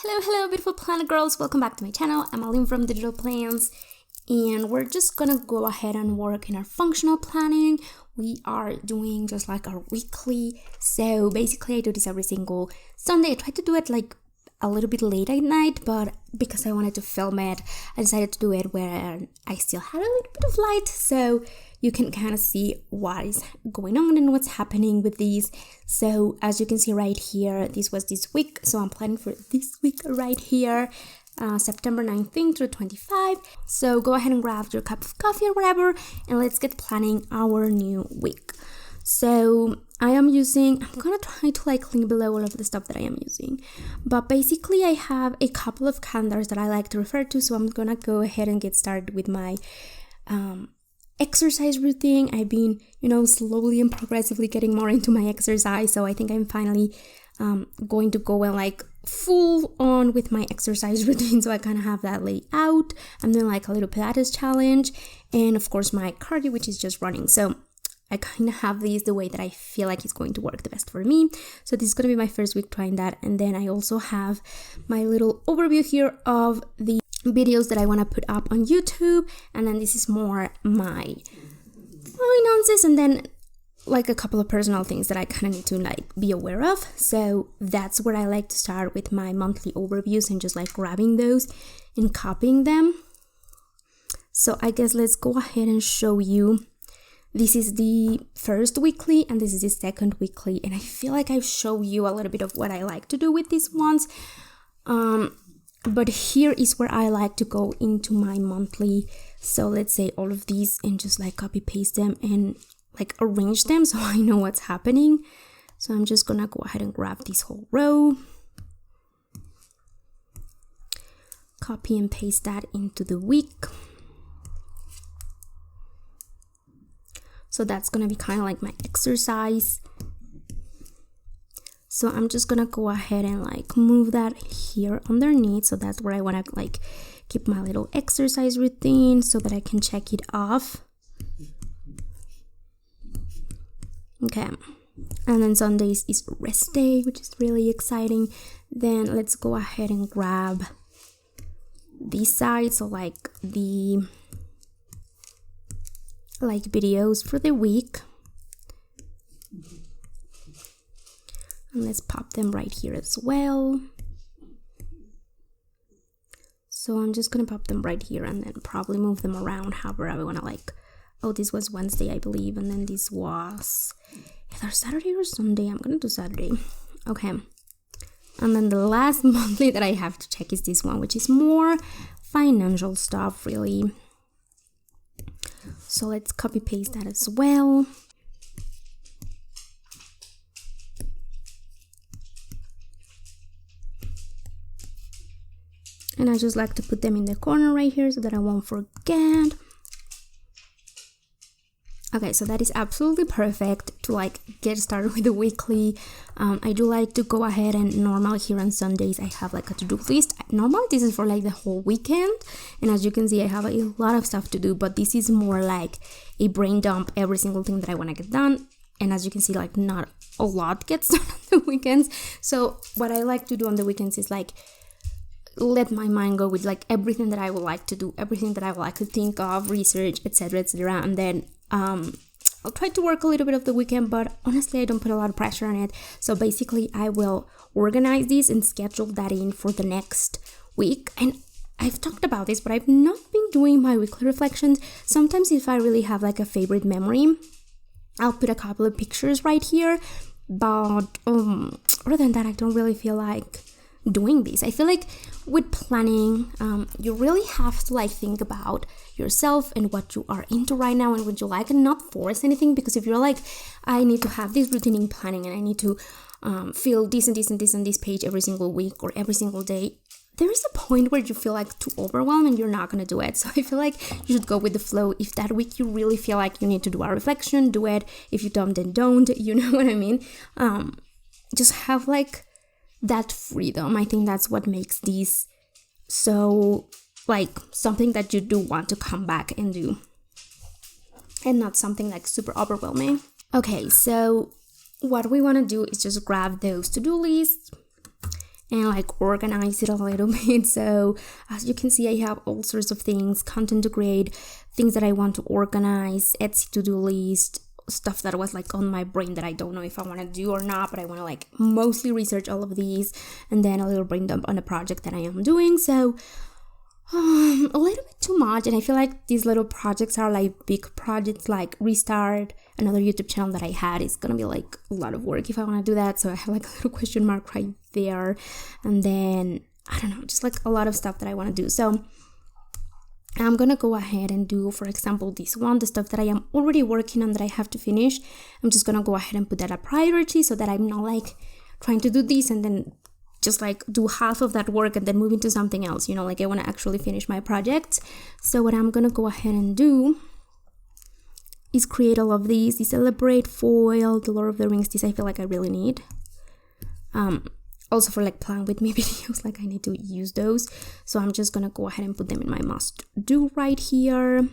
Hello, beautiful planet girls. Welcome back to my channel. I'm Aline from Digital Plans, and we're just gonna go ahead and work in our functional planning. We are doing just like our weekly. So basically I do this every single Sunday. I try to do it like a little bit late at night, but because I wanted to film it, I decided to do it where I still had a little bit of light, so you can kind of see what is going on and what's happening with these. So as you can see right here, this was this week, so I'm planning for this week right here, September 19th through 25. So go ahead and grab your cup of coffee or whatever, and let's get planning our new week. So I'm gonna try to link below all of the stuff that I am using, but basically I have a couple of calendars that I like to refer to. So I'm gonna go ahead and get started with my exercise routine. I've been slowly and progressively getting more into my exercise, so I think I'm finally going to go and full on with my exercise routine. So I kind of have that laid out. I'm doing a little Pilates challenge, and of course my cardio, which is just running. So I kind of have these the way that I feel like it's going to work the best for me. So this is going to be my first week trying that. And then I also have my little overview here of the videos that I want to put up on YouTube. And then this is more my finances, and then a couple of personal things that I kind of need to be aware of. So that's where I like to start with my monthly overviews and just grabbing those and copying them. So I guess let's go ahead and show you. This is the first weekly and this is the second weekly, and I feel like I've shown you a little bit of what I like to do with these ones. But here is where I like to go into my monthly. So let's say all of these and just copy paste them and arrange them so I know what's happening. So I'm just gonna go ahead and grab this whole row, copy and paste that into the week. So that's gonna be kind of like my exercise. So I'm just gonna go ahead and move that here underneath. So that's where I wanna keep my little exercise routine so that I can check it off. Okay, and then Sundays is rest day, which is really exciting. Then let's go ahead and grab this side. So the videos for the week, and let's pop them right here as well. So I'm just gonna pop them right here and then probably move them around however I want to oh, this was Wednesday, I believe, and then this was either Saturday or Sunday. I'm gonna do Saturday. Okay, and then the last monthly that I have to check is this one, which is more financial stuff really. So let's copy paste that as well. And I just like to put them in the corner right here so that I won't forget. Okay, so that is absolutely perfect to get started with the weekly. I do like to go ahead and normally here on Sundays I have a to-do list. Normally this is for the whole weekend, and as you can see I have a lot of stuff to do, but this is more a brain dump, every single thing that I want to get done. And as you can see, not a lot gets done on the weekends. So what I like to do on the weekends is let my mind go with everything that I would like to do, everything that I would like to think of, research, etc., and then I'll try to work a little bit of the weekend, but honestly I don't put a lot of pressure on it. So basically I will organize this and schedule that in for the next week. And I've talked about this, but I've not been doing my weekly reflections. Sometimes if I really have a favorite memory, I'll put a couple of pictures right here, but other than that I don't really feel like doing this. I feel with planning, you really have to think about yourself and what you are into right now and what you like, and not force anything. Because if you're I need to have this routine in planning and I need to fill this and this and this and this page every single week or every single day, there is a point where you feel too overwhelmed and you're not gonna do it. So I feel you should go with the flow. If that week you really feel you need to do a reflection, do it. If you don't, then don't. You know what I mean? Just have that freedom. I think that's what makes these so something that you do want to come back and do, and not something super overwhelming. Okay, so what we want to do is just grab those to-do lists and like organize it a little bit. So as you can see, I have all sorts of things, content to create, things that I want to organize, Etsy to-do list, stuff that was like on my brain that I don't know if I want to do or not, but I want to like mostly research all of these, and then a little brain dump on a project that I am doing. So a little bit too much, and I feel like these little projects are like big projects, like restart another YouTube channel that I had. It's gonna be like a lot of work if I want to do that, so I have like a little question mark right there. And then I don't know, just like a lot of stuff that I want to do. So I'm gonna go ahead and do, for example, this one, the stuff that I am already working on that I have to finish. I'm just gonna go ahead and put that a priority, so that I'm not like trying to do this and then just like do half of that work and then move into something else, you know, like I want to actually finish my project. So what I'm gonna go ahead and do is create all of these. The Celebrate foil, the Lord of the Rings, this I feel like I really need. Also for like Plan With Me videos, like I need to use those. So I'm just gonna go ahead and put them in my must do right here.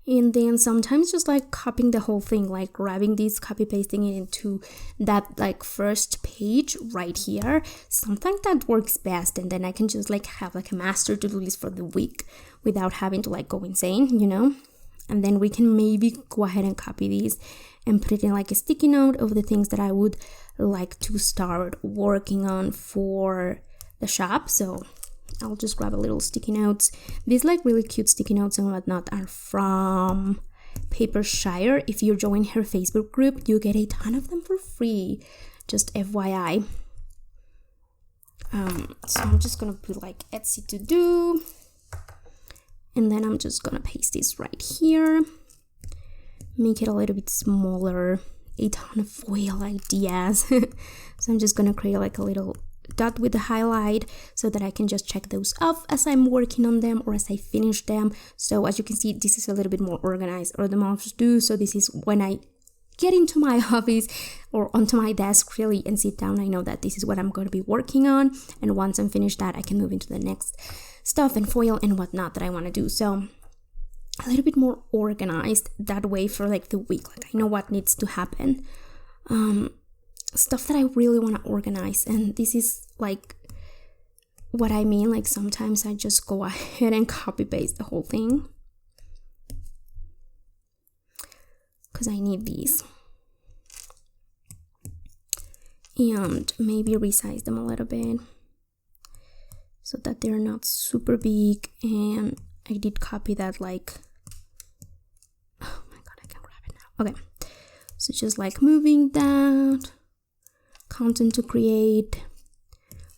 And then sometimes just like copying the whole thing, like grabbing this, copy pasting it into that like first page right here. Sometimes that works best, and then I can just like have like a master to-do list for the week without having to like go insane, you know. And then we can maybe go ahead and copy these and put it in like a sticky note of the things that I would like to start working on for the shop. So I'll just grab a little sticky notes. These like really cute sticky notes and whatnot are from Papershire. If you join her Facebook group, you get a ton of them for free, just FYI. So I'm just gonna put like Etsy to do, and then I'm just gonna paste this right here, make it a little bit smaller. A ton of foil ideas. So I'm just gonna create like a little dot with the highlight so that I can just check those off as I'm working on them or as I finish them. So as you can see, this is a little bit more organized, or the months do. So this is when I get into my office or onto my desk really and sit down, I know that this is what I'm going to be working on, and once I'm finished that, I can move into the next stuff and foil and whatnot that I want to do. So a little bit more organized that way for like the week. Like I know what needs to happen. Stuff that I really want to organize, and this is like what I mean. Like sometimes I just go ahead and copy paste the whole thing because I need these, and maybe resize them a little bit so that they're not super big. And I did copy that, like, oh my god, I can grab it now. Okay, so just like moving that content to create,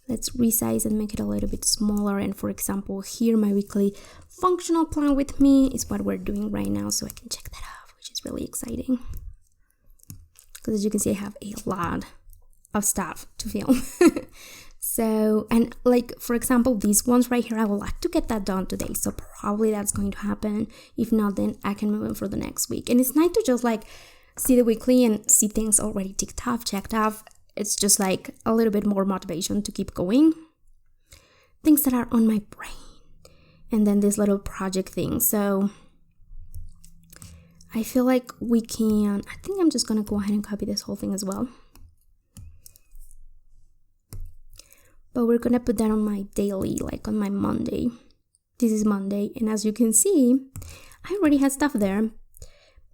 let's resize and make it a little bit smaller. And for example, here my weekly functional plan with me is what we're doing right now, so I can check that off, which is really exciting because as you can see, I have a lot of stuff to film. So, and like for example, these ones right here, I would like to get that done today, so probably that's going to happen. If not, then I can move on for the next week. And it's nice to just like see the weekly and see things already ticked off, checked off. It's just like a little bit more motivation to keep going. Things that are on my brain. And then this little project thing. So I feel like we can, I think I'm just going to go ahead and copy this whole thing as well. But we're going to put that on my daily, like on my Monday. This is Monday. And as you can see, I already had stuff there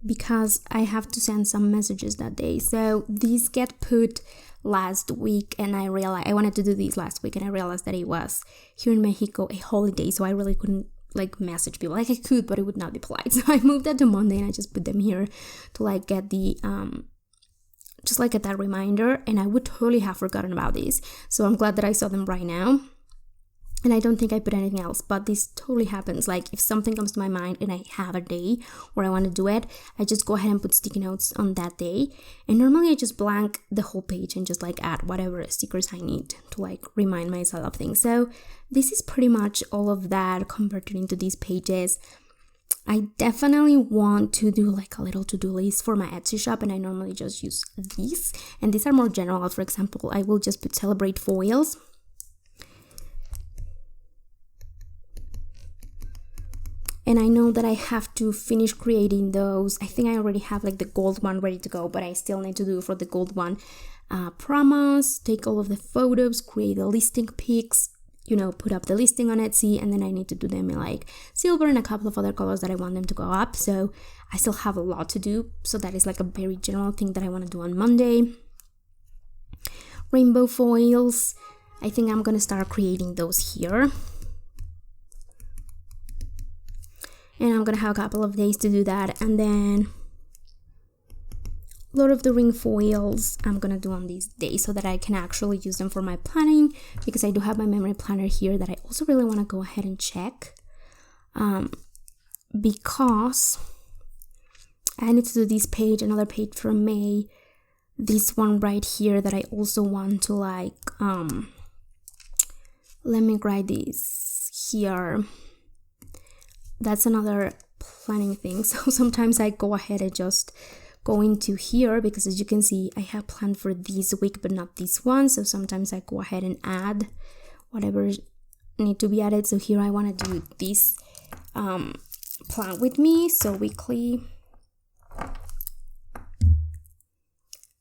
because I have to send some messages that day. So these get put last week, and I realized I wanted to do these last week, and I realized that it was here in Mexico a holiday, so I really couldn't like message people. Like I could, but it would not be polite. So I moved that to Monday, and I just put them here to like get the just like get that reminder. And I would totally have forgotten about these, so I'm glad that I saw them right now. And I don't think I put anything else, but this totally happens. Like if something comes to my mind and I have a day where I want to do it, I just go ahead and put sticky notes on that day. And normally I just blank the whole page and just like add whatever stickers I need to like remind myself of things. So this is pretty much all of that converted into these pages. I definitely want to do like a little to-do list for my Etsy shop, and I normally just use these. And these are more general. For example, I will just put Celebrate foils. And I know that I have to finish creating those. I think I already have like the gold one ready to go, but I still need to do for the gold one promos, take all of the photos, create the listing pics, put up the listing on Etsy, and then I need to do them in like silver and a couple of other colors that I want them to go up. So I still have a lot to do. So that is like a very general thing that I want to do on Monday. Rainbow foils, I think I'm gonna start creating those here. And I'm gonna have a couple of days to do that. And then a lot of the ring foils I'm gonna do on these days so that I can actually use them for my planning, because I do have my memory planner here that I also really want to go ahead and check, because I need to do this page, another page from May, this one right here that I also want to like, let me write this here. That's another planning thing. So sometimes I go ahead and just go into here, because as you can see, I have planned for this week, but not this one. So sometimes I go ahead and add whatever need to be added. So here I want to do this plan with me. So weekly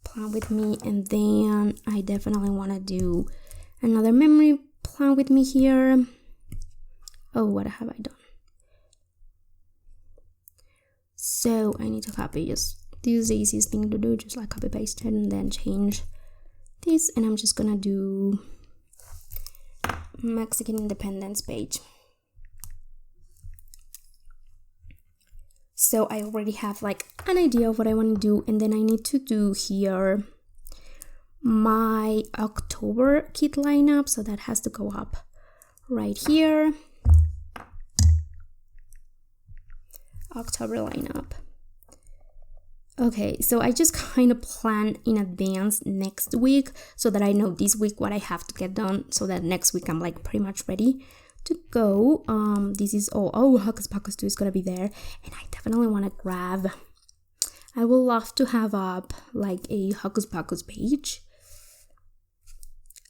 plan with me, and then I definitely want to do another memory plan with me here. Oh, what have I done? So I need to copy, just this is the easiest thing to do, just like copy paste it and then change this, and I'm just gonna do Mexican independence page. So I already have like an idea of what I want to do, and then I need to do here my October kit lineup, so that has to go up right here. October lineup. Okay, so I just kind of plan in advance next week so that I know this week what I have to get done, so that next week I'm like pretty much ready to go. This is all, Hocus Pocus 2 is gonna be there, and I definitely want to grab, I would love to have up like a Hocus Pocus page.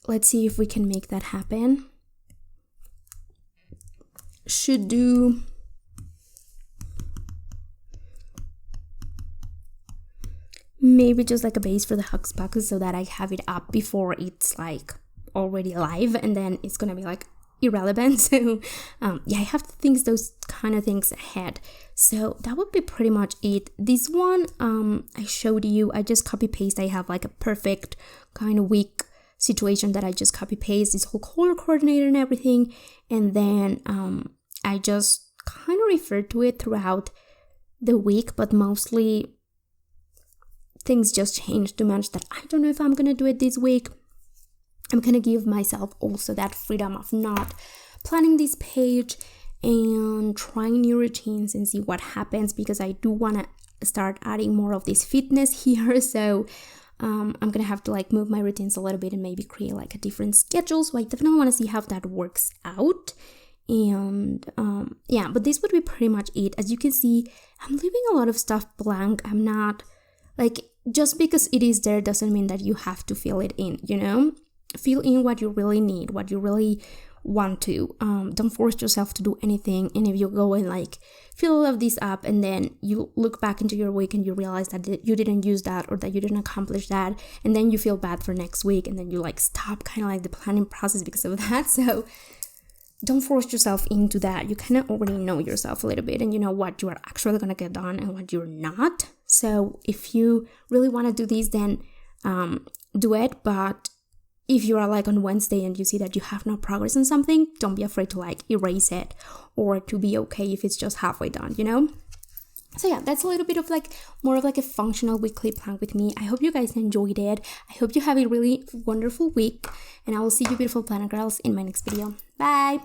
Let's see if we can make that happen. Should do maybe just like a base for the Hocus Pocus so that I have it up before it's like already live, and then it's gonna be like irrelevant. So yeah, I have to think those kind of things ahead. So that would be pretty much it. This one I showed you, I just copy paste. I have like a perfect kind of week situation that I just copy paste this whole color coordinator and everything, and then I just kind of refer to it throughout the week, but mostly things just changed too much that I don't know if I'm gonna do it this week. I'm gonna give myself also that freedom of not planning this page and trying new routines and see what happens, because I do want to start adding more of this fitness here. So I'm gonna have to like move my routines a little bit and maybe create like a different schedule. So I definitely want to see how that works out. And yeah, but this would be pretty much it. As you can see, I'm leaving a lot of stuff blank. I'm not like, just because it is there doesn't mean that you have to fill it in, fill in what you really need, what you really want to. Don't force yourself to do anything. And if you go and like fill all of this up, and then you look back into your week and you realize that you didn't use that, or that you didn't accomplish that, and then you feel bad for next week, and then you like stop kind of like the planning process because of that. So don't force yourself into that. You kind of already know yourself a little bit, and you know what you are actually going to get done and what you're not. So if you really want to do this, then do it. But if you are like on Wednesday and you see that you have no progress on something, don't be afraid to like erase it, or to be okay if it's just halfway done, So yeah, that's a little bit of like more of like a functional weekly plan with me. I hope you guys enjoyed it. I hope you have a really wonderful week, and I will see you beautiful planner girls in my next video. Bye!